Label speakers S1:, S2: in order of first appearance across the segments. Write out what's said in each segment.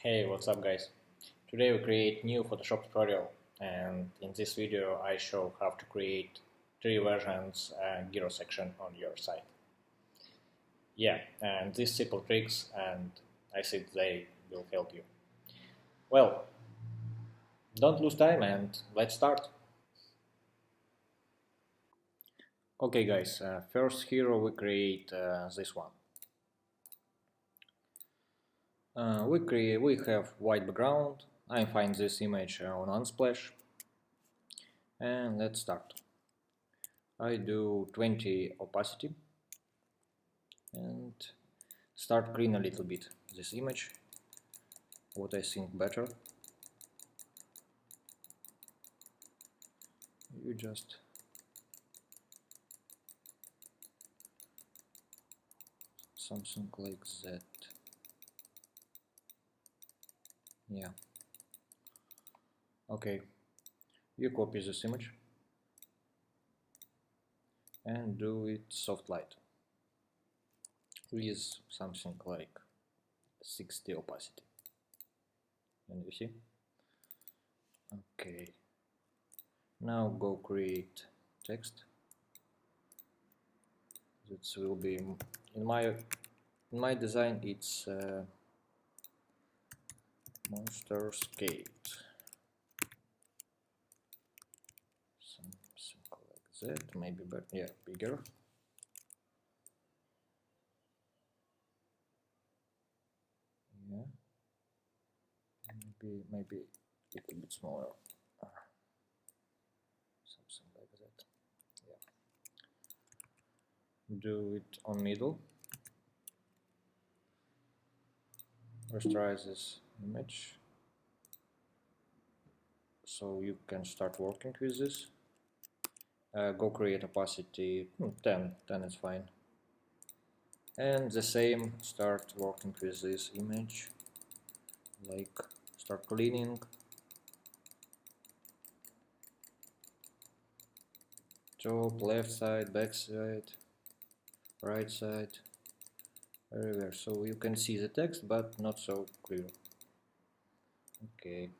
S1: Hey, what's up guys? Today we create new Photoshop tutorial, and in this video I show how to create three versions gyro section on your site. Yeah, and these simple tricks, and I think they will help you. Well, don't lose time and let's start. Okay guys, first hero we create this one. We have white background. I find this image on Unsplash, and let's start. I do 20 opacity and start clean a little bit this image, what I think better. You just something like that. Yeah. Okay. You copy this image and do it soft light with something like 60 opacity. And you see? Okay. Now go create text. This will be in my design. It's monster skate. Something like that. Maybe, but yeah, bigger. Yeah. Maybe a little bit smaller. Something like that. Yeah. Do it on middle. Rasterize this image so you can start working with this. Go create opacity 10 is fine, and the same, start working with this image, like start cleaning, top, left side, back side, right side, everywhere, so you can see the text but not so clear. Okay,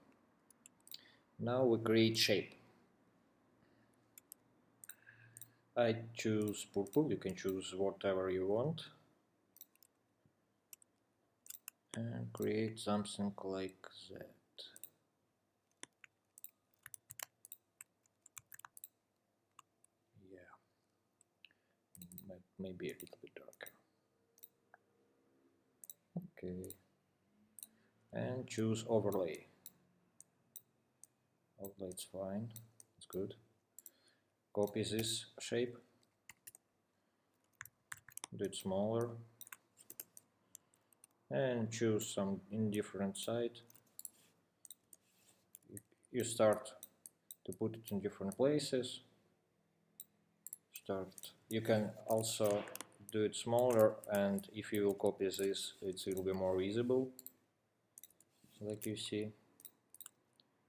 S1: now we create shape. I choose purple, you can choose whatever you want, and create something like that. Yeah, maybe a little bit darker. Okay, and choose overlay. Overlay, it's fine, it's good. Copy this shape, do it smaller, and choose some indifferent side. You start to put it in different places. You can also do it smaller, and if you will copy this, it will be more visible. Like you see,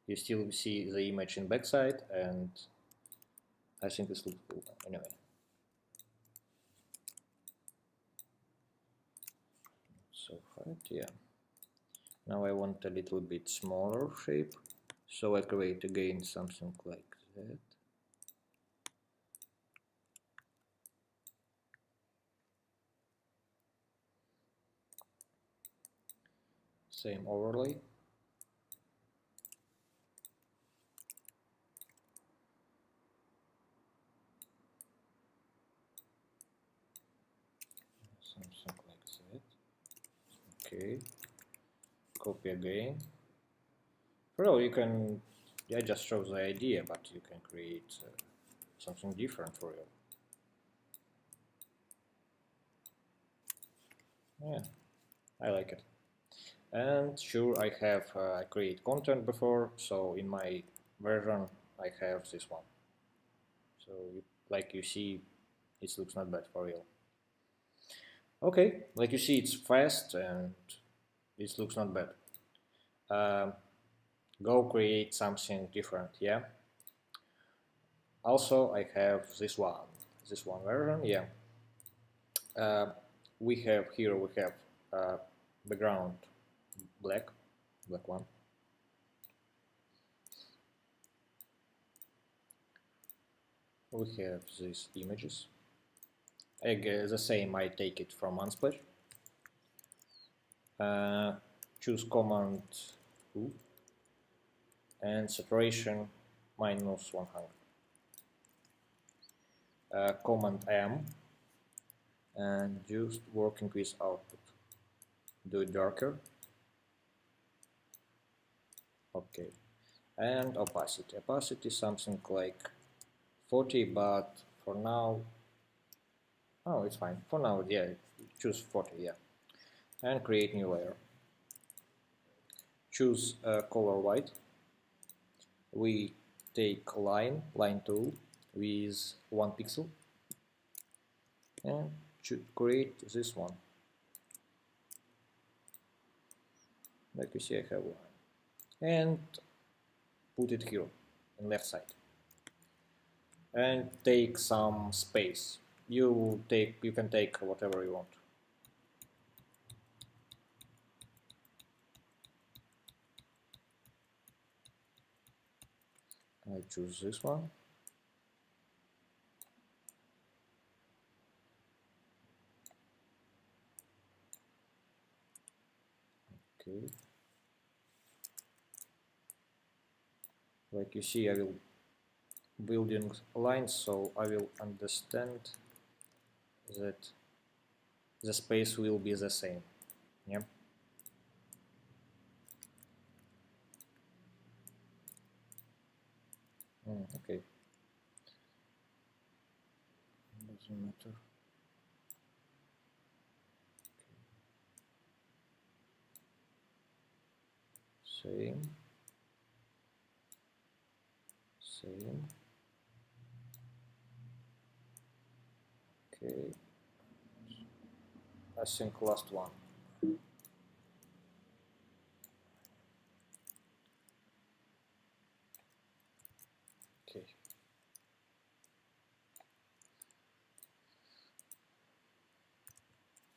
S1: you still see the image in backside, and I think this looks cool anyway. So fat, yeah. Now I want a little bit smaller shape, so I create again something like that. Same overlay. Something like that. Okay. Copy again. Well, you can, I just show the idea, but you can create something different for you. Yeah, I like it. And sure, I have create content before, so in my version I have this one. So like you see, it looks not bad for real. Okay, like you see, it's fast and it looks not bad. Go create something different, yeah. Also, I have this one version, yeah. We have here, we have background black, black one. We have these images. Again, the same, I take it from Unsplash. Choose command U and saturation -100. Command M and just working with output. Do it darker. Okay. And opacity. Opacity something like 40, but for now, oh, it's fine. For now, yeah, choose 40, yeah. And create new layer. Choose color white. We take line tool with 1 pixel and create this one. Like you see, I have one. And put it here on left side. And take some space. You can take whatever you want. I choose this one. Okay. Like you see, I will building lines, so I will understand that the space will be the same. Yeah. Okay. Doesn't matter. Okay. Same. Okay. I think last one. Okay.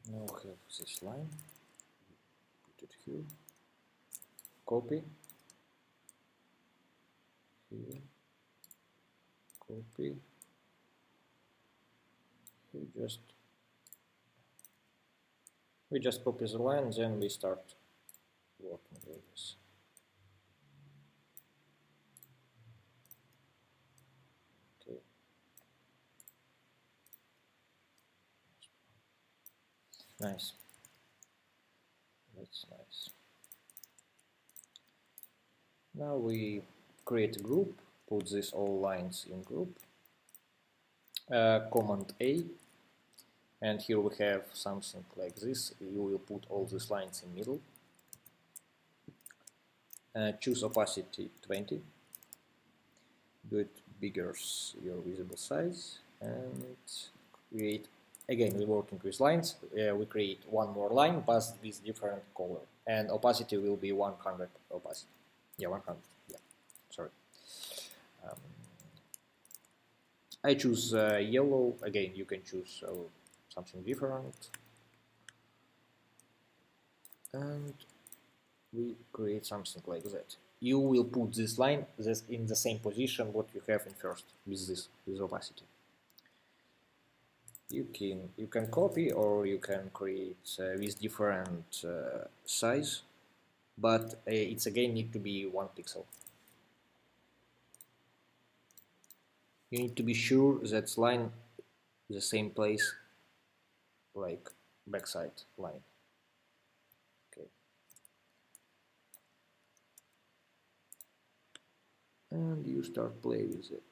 S1: Now we have this line. Put it here. Copy. Here. Copy. We just copy the line, then we start working with this. Okay. Nice. That's nice. Now we create a group, put these all lines in group. Command A, and here we have something like this. You will put all these lines in middle. Choose opacity 20. Do it bigger your visible size, and create. Again, we're working with lines. We create one more line, but with different color, and opacity will be 100 opacity. Yeah, 100. Yeah, sorry. I choose yellow. Again, you can choose something different. And we create something like that. You will put this line in the same position what you have in first with opacity. You can copy or you can create with different size, but it's again need to be 1 pixel. You need to be sure that line the same place like backside line. Okay. And you start play with it.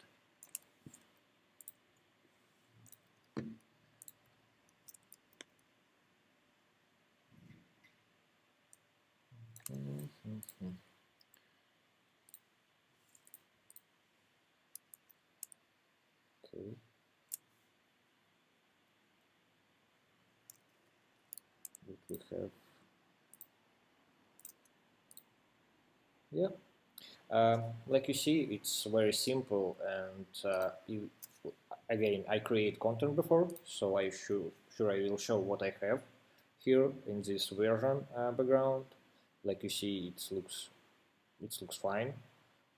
S1: Okay. What we have? Yeah. Like you see, it's very simple, and again, I create content before, so I sure I will show what I have here in this version background Like you see, it looks fine,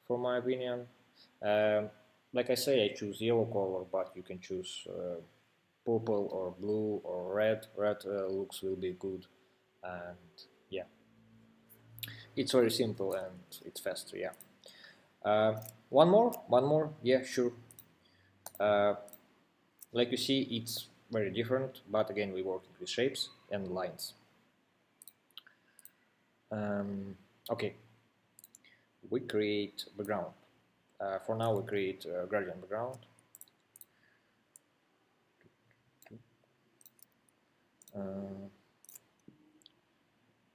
S1: for my opinion. Like I say, I choose yellow color, but you can choose purple or blue or red. Red looks will be good, and yeah, it's very simple and it's faster. Yeah. One more. Yeah, sure. Uh, like you see, it's very different, but again, we're working with shapes and lines. Okay, we create background. For now, we create gradient background.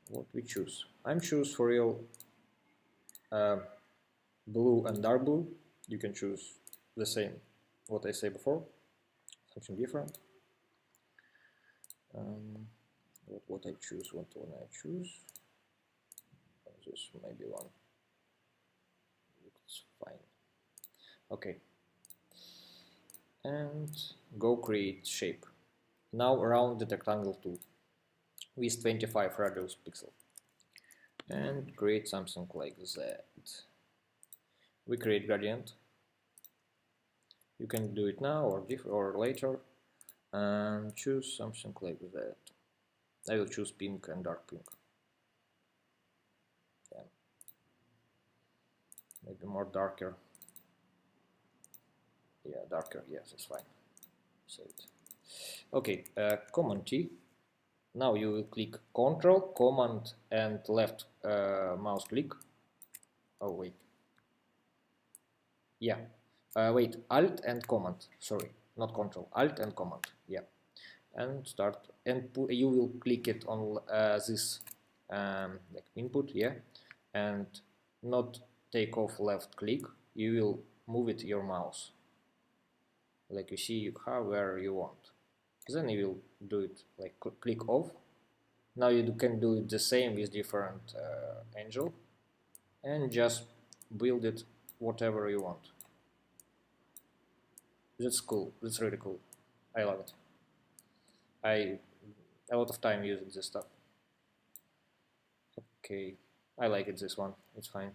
S1: What we choose? I'm choose for real blue and dark blue. You can choose the same what I say before, something different. What I choose? What one I choose? This maybe one. Looks fine. Okay. And go create shape. Now round the rectangle tool with 25 radius pixel and create something like that. We create gradient. You can do it now or later, and choose something like that. I will choose pink and dark pink. Yeah. Maybe more darker. Yeah, darker. Yes, that's fine. Save it. Okay, Command T. Now you will click Control, Command, and left mouse click. Oh wait. Yeah. Wait. Alt and Command. Sorry, not Control. Alt and Command. Yeah. And start. And you will click it on this like input. Yeah. And not take off left click. You will move it your mouse. Like you see, you have where you want. Then you will do it like click off. Now you can do it the same with different angel and just build it whatever you want. That's cool. That's really cool. I love it. I a lot of time using this stuff. Okay, I like it. This one. It's fine.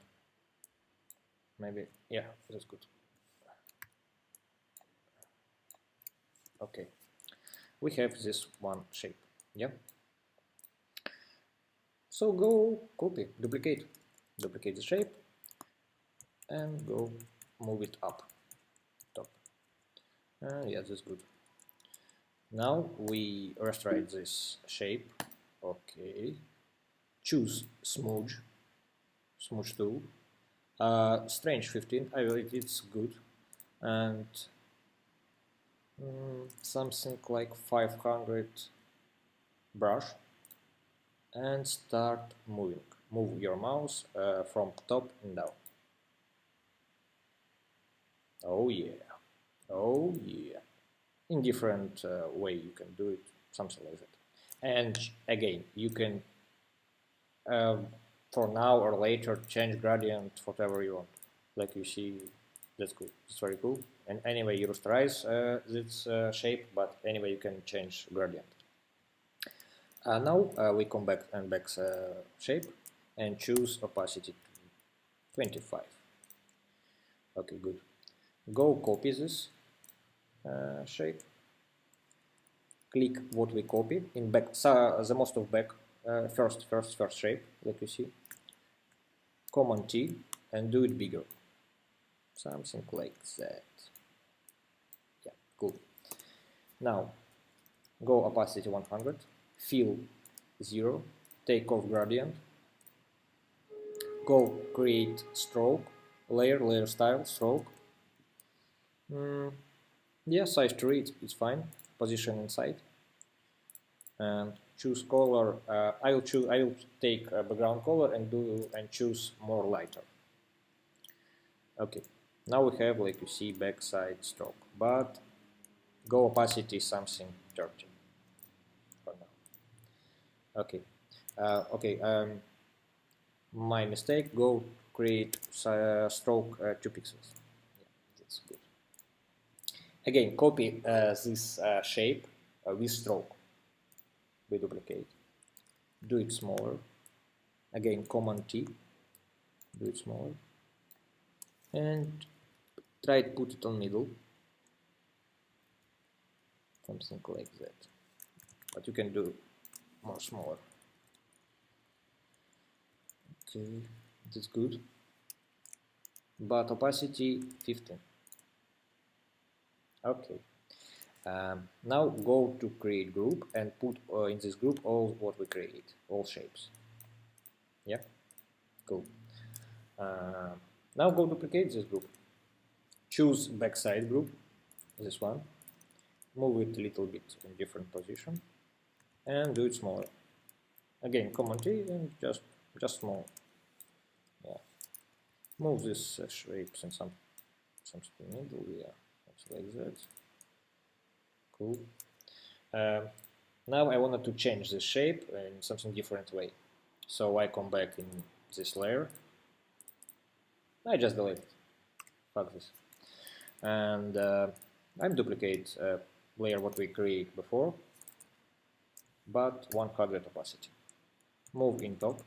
S1: Maybe yeah, that's good. Okay, we have this one shape. Yeah. So go copy, duplicate the shape, and go move it up top. Yeah, that's good. Now we rasterize this shape. Okay. Choose smooth tool. Strange 15. I believe it's good, and something like 500 brush, and start moving. Move your mouse from top and down. Oh yeah, oh yeah. In different way you can do it, something like that. And again, you can for now or later change gradient whatever you want. Like you see, that's good. It's very cool. And anyway, you rasterize this shape, but anyway, you can change gradient. Now we come back and back shape and choose opacity 25. Okay, good. Go copy this shape. Click what we copy in back, the most of back, first shape, like you see. Command T and do it bigger. Something like that. Yeah, cool. Now go opacity 100, fill 0, take off gradient, go create stroke, layer style, stroke. Yeah, size to read is fine. Position inside. And choose color. I will take a background color and choose more lighter. Okay, now we have, like you see, backside stroke, but go opacity something 30 for now. Okay, my mistake. Go create stroke 2 pixels. Yeah, that's good. Again, copy this shape with stroke. We duplicate. Do it smaller. Again, Command T, do it smaller, and try to put it on middle, something like that. But you can do more smaller. Okay, that's good. But opacity 15. Okay. Now go to create group and put in this group all what we create, all shapes. Yeah, cool. Now go duplicate this group. Choose backside group, this one. Move it a little bit in different position, and do it smaller. Again, Command T and just small. Yeah. Move this shapes in some middle. Yeah, like that. Cool. Now I wanted to change the shape in something different way. So I come back in this layer. I just delete it. Fuck this. And I duplicate layer what we created before, but 100 opacity. Move in top.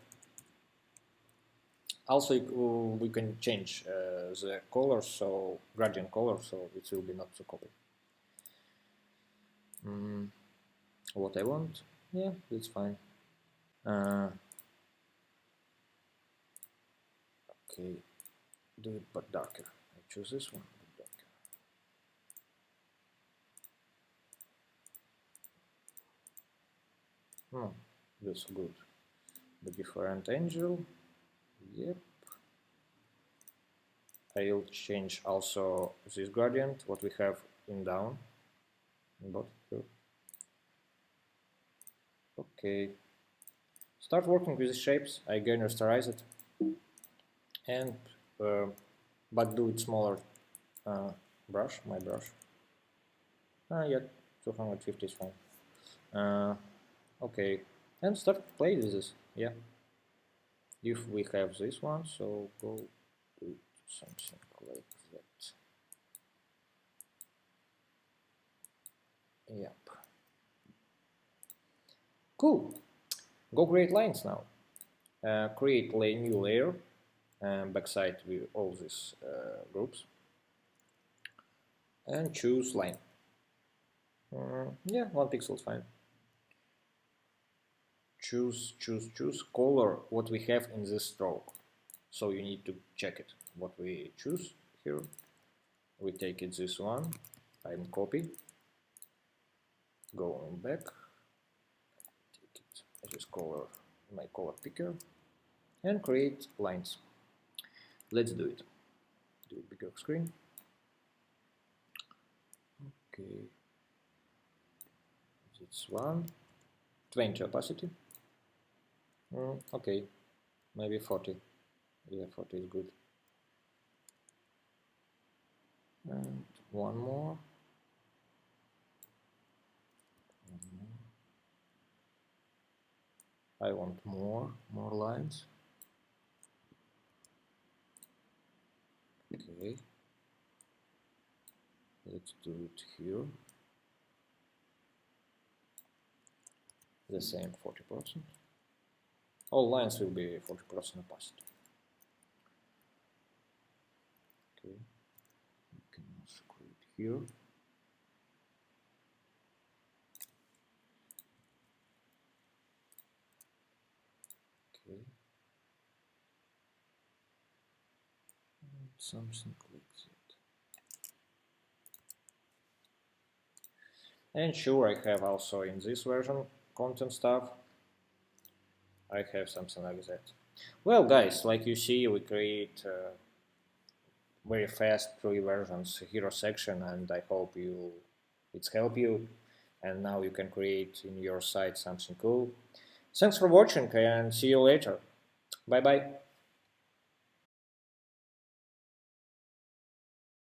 S1: Also, we can change the color, so gradient color, so it will be not so copy. What I want, yeah, that's fine. Okay, do it but darker. I choose this one, but darker. That's good. The different angle. Yep. I'll change also this gradient, what we have in down. Okay. Start working with the shapes. I again rasterize it, and but do it smaller. Brush, my brush. Yeah, 250 is fine. Okay, and start play with this. Yeah. If we have this one, so go do something like that. Yep. Cool. Go create lines now. Create a new layer, backside with all these groups, and choose line. Yeah, 1 pixel is fine. Choose color what we have in this stroke. So you need to check it. What we choose here. We take it this one. I'm copy. Go on back. Take it this color, my color picker, and create lines. Let's do it. Do a bigger screen. Okay. This one. 20 opacity. Okay, maybe 40. Yeah, 40 is good. And one more. I want more lines. Okay. Let's do it here. The same 40%. All lines will be 40% opacity. Okay. You can also create here. Okay. And something like that. And sure, I have also in this version content stuff. I have something like that. Well, guys, like you see, we create very fast 3 versions hero section, and I hope it's helped you, and now you can create in your site something cool. Thanks for watching, and see you later. Bye bye.